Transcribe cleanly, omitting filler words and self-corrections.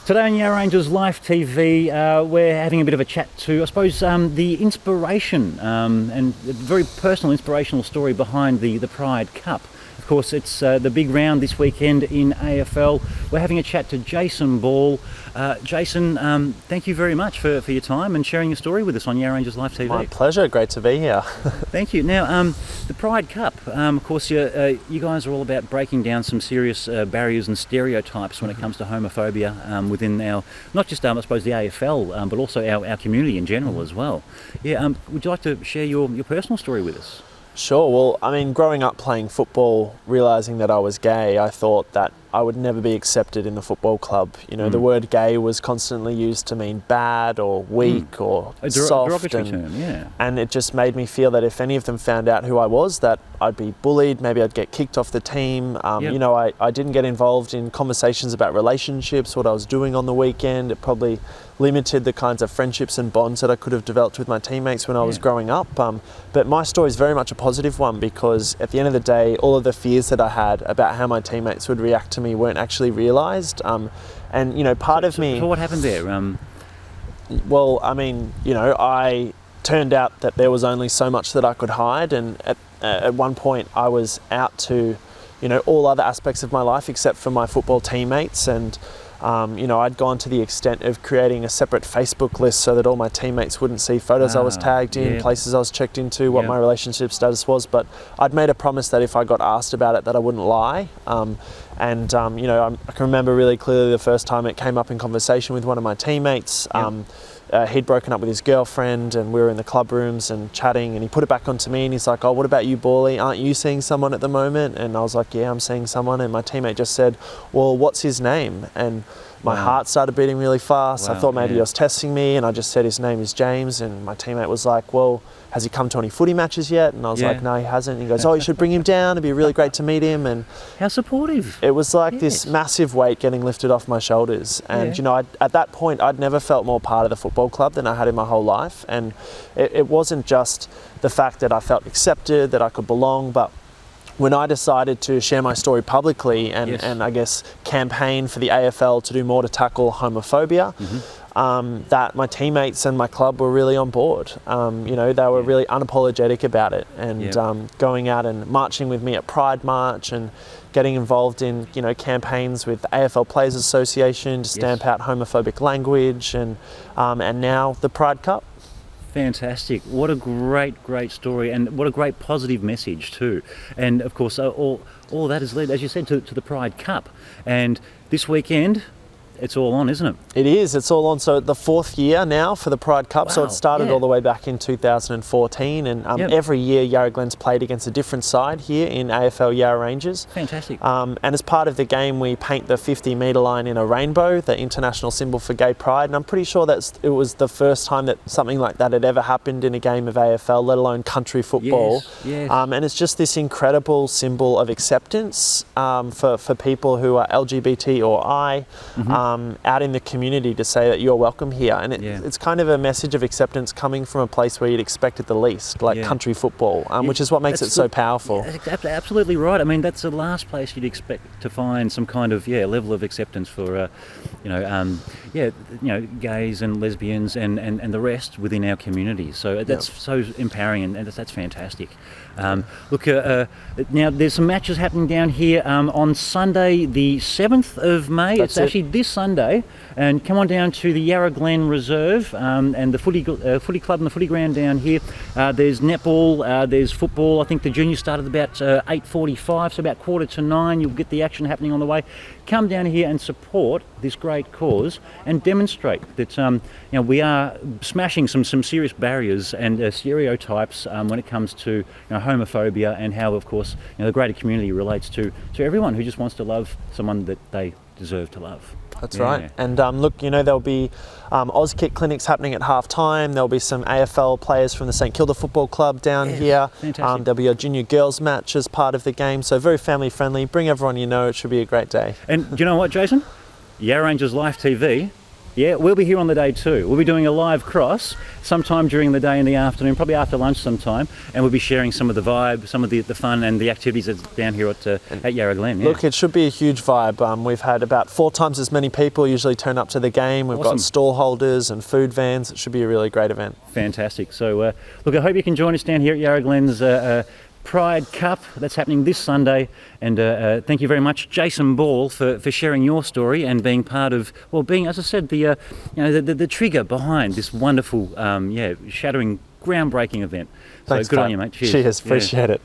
Today on Yarra Rangers Live TV, we're having a bit of a chat to, I suppose, the inspiration and a very personal, inspirational story behind the Pride Cup. Of course, it's the big round this weekend in AFL. We're having a chat to Jason Ball. Jason, thank you very much for your time and sharing your story with us on Yarra Rangers Live TV. My pleasure, great to be here. Thank you. Now, the Pride Cup, of course, you guys are all about breaking down some serious barriers and stereotypes when it comes to homophobia within our, not just, I suppose, the AFL, but also our community in general as well. Yeah, would you like to share your personal story with us? Sure, well, I mean, growing up playing football, realising that I was gay, I thought that I would never be accepted in the football club. You know, the word gay was constantly used to mean bad or weak or soft. Derogatory term, yeah. And it just made me feel that if any of them found out who I was, that I'd be bullied, maybe I'd get kicked off the team. You know, I didn't get involved in conversations about relationships, what I was doing on the weekend. It probably limited the kinds of friendships and bonds that I could have developed with my teammates when I was growing up. But my story is very much a positive one, because at the end of the day, all of the fears that I had about how my teammates would react to me weren't actually realised. And, you know, part of me... So what happened there? Well, I mean, you know, I turned out that there was only so much that I could hide, and at one point I was out to, you know, all other aspects of my life except for my football teammates. And you know, I'd gone to the extent of creating a separate Facebook list so that all my teammates wouldn't see photos I was tagged in, places I was checked into, what my relationship status was. But I'd made a promise that if I got asked about it, that I wouldn't lie. You know, I can remember really clearly the first time it came up in conversation with one of my teammates. He'd broken up with his girlfriend, and we were in the club rooms and chatting, and he put it back onto me and he's like, "Oh, what about you, Bally? Aren't you seeing someone at the moment?" And I was like, "Yeah, I'm seeing someone." And my teammate just said, "Well, what's his name?" And my heart started beating really fast. I thought maybe he was testing me, and I just said his name is James. And my teammate was like, "Well, has he come to any footy matches yet?" And I was like, "No, he hasn't." And he goes, "Oh, you should bring him down. It'd be really great to meet him." And how supportive. It was like this massive weight getting lifted off my shoulders. And you know, at that point, I'd never felt more part of the football club than I had in my whole life. And it wasn't just the fact that I felt accepted, that I could belong, but when I decided to share my story publicly and I guess campaign for the AFL to do more to tackle homophobia, that my teammates and my club were really on board. You know, they were really unapologetic about it, and going out and marching with me at Pride March and getting involved in, you know, campaigns with the AFL Players Association to stamp out homophobic language, and now the Pride Cup. Fantastic. What a great story, and what a great positive message too. And of course, all that has led, as you said, to the Pride Cup. And this weekend, it's all on, isn't it? It is. It's all on. So the fourth year now for the Pride Cup. So it started all the way back in 2014, and every year Yarra Glen's played against a different side here in AFL Yarra Rangers. Fantastic. And as part of the game, we paint the 50-metre line in a rainbow, the international symbol for gay pride. And I'm pretty sure it was the first time that something like that had ever happened in a game of AFL, let alone country football. And it's just this incredible symbol of acceptance for people who are LGBT or I. Out in the community to say that you're welcome here. And it's kind of a message of acceptance coming from a place where you'd expect it the least, like country football, which is what makes it so powerful. Absolutely right. I mean, that's the last place you'd expect to find some kind of level of acceptance for gays and lesbians and the rest within our community. So that's so empowering, and that's fantastic. Look, now there's some matches happening down here on Sunday the 7th of May. It's actually this Sunday, and come on down to the Yarra Glen Reserve and the footy club and the footy ground down here. There's netball, there's football. I think the juniors started about 8:45, so about 8:45. You'll get the action happening on the way. Come down here and support this great cause and demonstrate that we are smashing some serious barriers and stereotypes when it comes to homophobia, and how, of course, the greater community relates to everyone who just wants to love someone that they deserve to love. That's right. And look, there'll be Auskick clinics happening at half time. There'll be some AFL players from the St Kilda Football Club down here. There'll be a junior girls match as part of the game. So very family friendly. Bring everyone you know. It should be a great day. And do you know what, Jason? Yarra Rangers Live TV Yeah, we'll be here on the day too. We'll be doing a live cross sometime during the day in the afternoon, probably after lunch sometime, and we'll be sharing some of the vibe, some of the fun and the activities that's down here at Yarra Glen. Yeah. Look, it should be a huge vibe. We've had about 4 times as many people usually turn up to the game. We've got stall holders and food vans. It should be a really great event. Fantastic. So, look, I hope you can join us down here at Yarra Glen's Pride Cup that's happening this Sunday, and thank you very much, Jason Ball, for sharing your story and being part of, well, being, as I said, the trigger behind this wonderful, shattering, groundbreaking event. So Thanks, good Pat. on you, mate. Cheers. Cheers. Appreciate it.